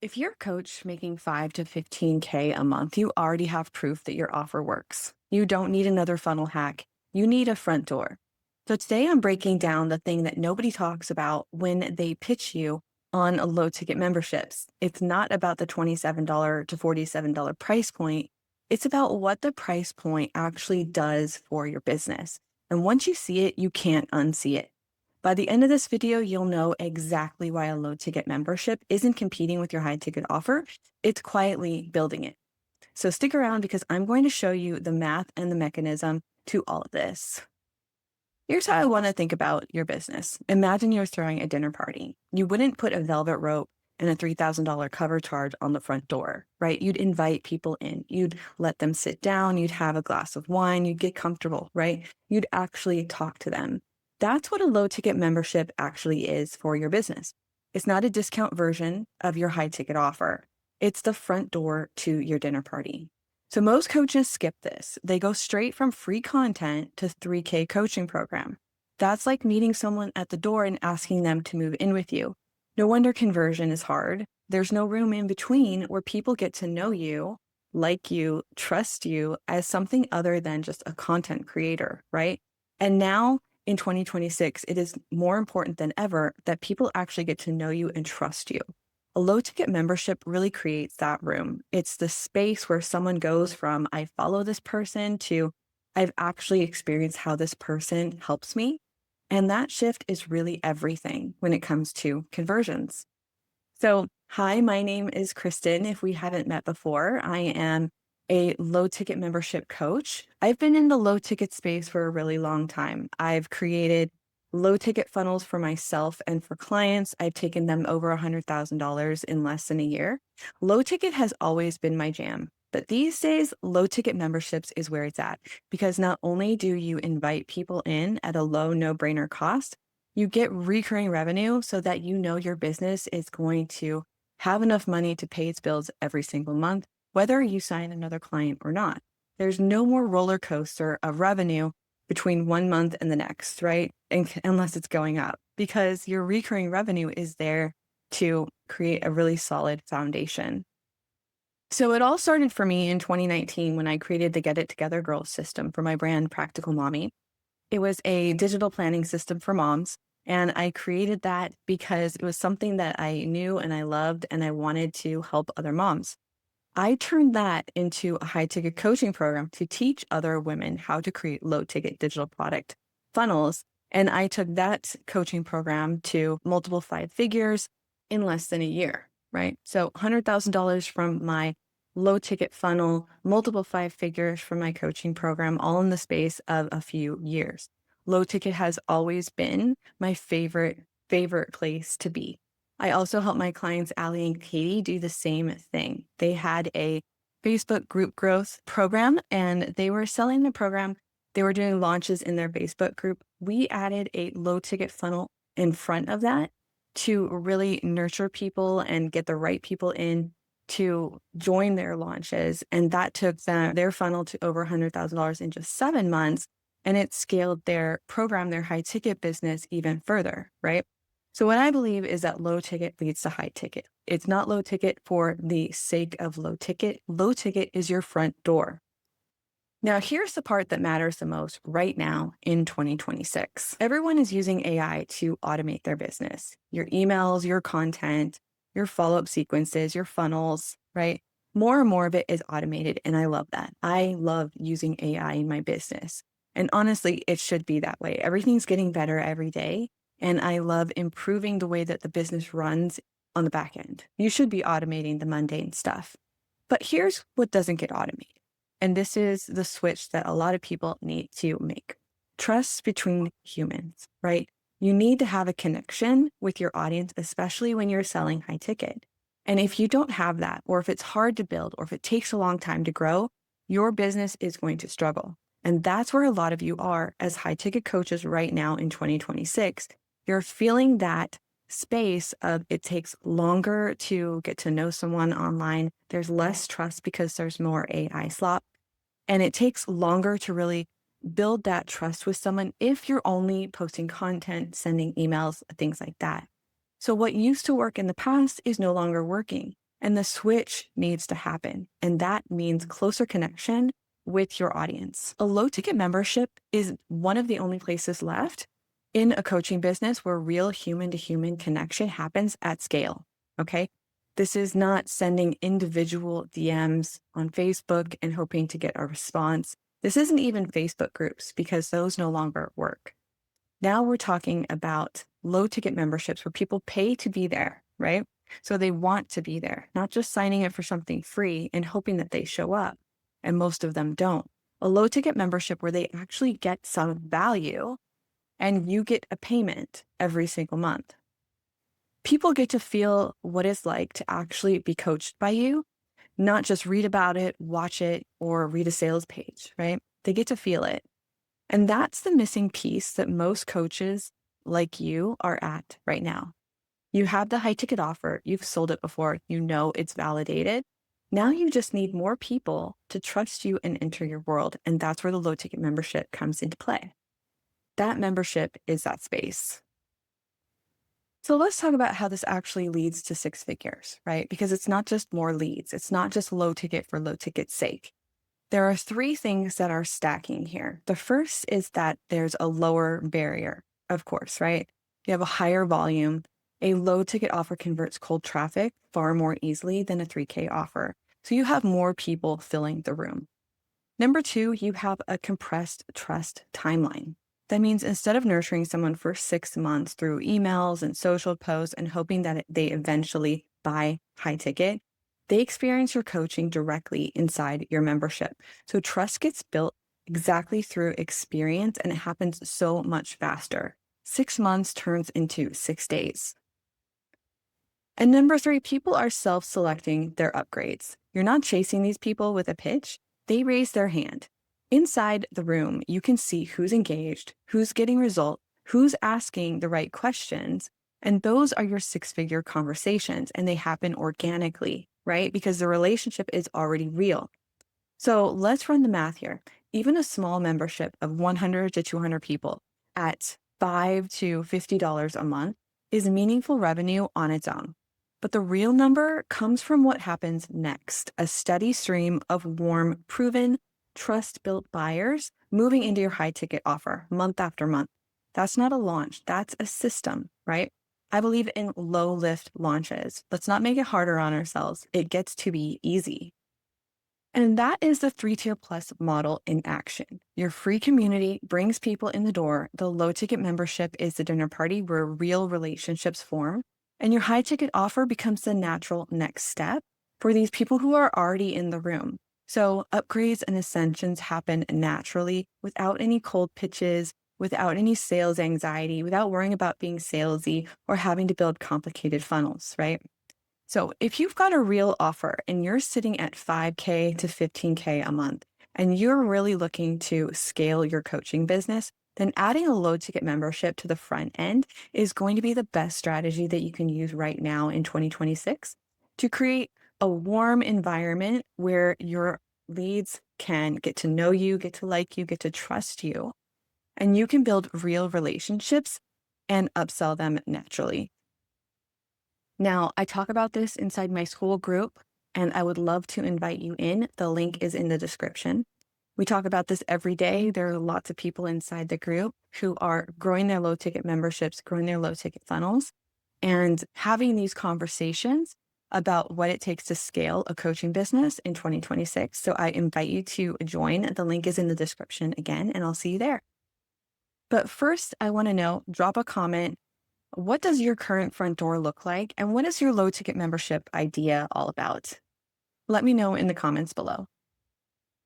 If you're a coach making 5 to 15K a month, you already have proof that your offer works. You don't need another funnel hack. You need a front door. So today I'm breaking down the thing that nobody talks about when they pitch you on a low ticket memberships. It's not about the $27 to $47 price point. It's about what the price point actually does for your business. And once you see it, you can't unsee it. By the end of this video, you'll know exactly why a low ticket membership isn't competing with your high ticket offer. It's quietly building it. So stick around because I'm going to show you the math and the mechanism to all of this. Here's how I want to think about your business. Imagine you're throwing a dinner party. You wouldn't put a velvet rope and a $3,000 cover charge on the front door, right? You'd invite people in. You'd let them sit down. You'd have a glass of wine. You'd get comfortable, right? You'd actually talk to them. That's what a low ticket membership actually is for your business. It's not a discount version of your high ticket offer. It's the front door to your dinner party. So most coaches skip this. They go straight from free content to 3K coaching program. That's like meeting someone at the door and asking them to move in with you. No wonder conversion is hard. There's no room in between where people get to know you, like you, trust you as something other than just a content creator, right? And now in 2026, it is more important than ever that people actually get to know you and trust you. A low ticket membership really creates that room. It's the space where someone goes from, I follow this person to, I've actually experienced how this person helps me. And that shift is really everything when it comes to conversions. So, hi, my name is Kristen. If we haven't met before, I am a low ticket membership coach. I've been in the low ticket space for a really long time. I've created low ticket funnels for myself and for clients. I've taken them over $100,000 in less than a year. Low ticket has always been my jam. But these days, low ticket memberships is where it's at because not only do you invite people in at a low, no brainer cost, you get recurring revenue so that you know your business is going to have enough money to pay its bills every single month, whether you sign another client or not. There's no more roller coaster of revenue between 1 month and the next, right? Unless it's going up, because your recurring revenue is there to create a really solid foundation. So it all started for me in 2019 when I created the Get It Together Girls system for my brand, Practical Mommy. It was a digital planning system for moms. And I created that because it was something that I knew and I loved and I wanted to help other moms. I turned that into a high ticket coaching program to teach other women how to create low ticket digital product funnels. And I took that coaching program to multiple 5 figures in less than a year, right? So $100,000 from my low ticket funnel, multiple 5 figures from my coaching program, all in the space of a few years. Low ticket has always been my favorite place to be. I also help my clients, Allie and Katie, do the same thing. They had a Facebook group growth program and they were selling the program. They were doing launches in their Facebook group. We added a low ticket funnel in front of that to really nurture people and get the right people in to join their launches. And that took their funnel to over $100,000 in just 7 months. And it scaled their program, their high ticket business even further, right? So what I believe is that low ticket leads to high ticket. It's not low ticket for the sake of low ticket. Low ticket is your front door. Now, here's the part that matters the most right now in 2026. Everyone is using AI to automate their business. Your emails, your content, your follow-up sequences, your funnels, right? More and more of it is automated, and I love that. I love using AI in my business. And honestly, it should be that way. Everything's getting better every day. And I love improving the way that the business runs on the back end. You should be automating the mundane stuff. But here's what doesn't get automated. And this is the switch that a lot of people need to make. Trust between humans, right? You need to have a connection with your audience, especially when you're selling high ticket. And if you don't have that, or if it's hard to build, or if it takes a long time to grow, your business is going to struggle. And that's where a lot of you are as high ticket coaches right now in 2026. You're feeling that space of it takes longer to get to know someone online. There's less trust because there's more AI slop. And it takes longer to really build that trust with someone if you're only posting content, sending emails, things like that. So what used to work in the past is no longer working. And the switch needs to happen. And that means closer connection with your audience. A low ticket membership is one of the only places left in a coaching business where real human to human connection happens at scale. Okay. This is not sending individual DMs on Facebook and hoping to get a response. This isn't even Facebook groups because those no longer work. Now we're talking about low ticket memberships where people pay to be there, right? So they want to be there, not just signing up for something free and hoping that they show up. And most of them don't. A low ticket membership where they actually get some value and you get a payment every single month. People get to feel what it's like to actually be coached by you, not just read about it, watch it, or read a sales page, right? They get to feel it. And that's the missing piece that most coaches like you are at right now. You have the high ticket offer, you've sold it before, you know it's validated. Now you just need more people to trust you and enter your world. And that's where the low ticket membership comes into play. That membership is that space. So let's talk about how this actually leads to six figures, right? Because it's not just more leads. It's not just low ticket for low ticket's sake. There are three things that are stacking here. The first is that there's a lower barrier, of course, right? You have a higher volume. A low ticket offer converts cold traffic far more easily than a 3K offer. So you have more people filling the room. Number two, you have a compressed trust timeline. That means instead of nurturing someone for 6 months through emails and social posts and hoping that they eventually buy high ticket, they experience your coaching directly inside your membership. So trust gets built exactly through experience and it happens so much faster. 6 months turns into 6 days. And number three, people are self-selecting their upgrades. You're not chasing these people with a pitch. They raise their hand. Inside the room, you can see who's engaged, who's getting results, who's asking the right questions. And those are your six-figure conversations and they happen organically, right? Because the relationship is already real. So let's run the math here. Even a small membership of 100 to 200 people at $5 to $50 a month is meaningful revenue on its own. But the real number comes from what happens next, a steady stream of warm, proven, trust-built buyers moving into your high-ticket offer month after month. That's not a launch, that's a system, right? I believe in low-lift launches. Let's not make it harder on ourselves. It gets to be easy. And that is the 3-tier plus model in action. Your free community brings people in the door. The low ticket membership is the dinner party where real relationships form. And your high ticket offer becomes the natural next step for these people who are already in the room. So upgrades and ascensions happen naturally without any cold pitches, without any sales anxiety, without worrying about being salesy or having to build complicated funnels, right? So if you've got a real offer and you're sitting at 5K to 15K a month, and you're really looking to scale your coaching business, then adding a low ticket membership to the front end is going to be the best strategy that you can use right now in 2026 to create a warm environment where your leads can get to know you, get to like you, get to trust you, and you can build real relationships and upsell them naturally. Now, I talk about this inside my school group, and I would love to invite you in. The link is in the description. We talk about this every day. There are lots of people inside the group who are growing their low ticket memberships, growing their low ticket funnels, and having these conversations about what it takes to scale a coaching business in 2026. So I invite you to join. The link is in the description again, and I'll see you there. But first, I want to know, drop a comment. What does your current front door look like? And what is your low ticket membership idea all about? Let me know in the comments below.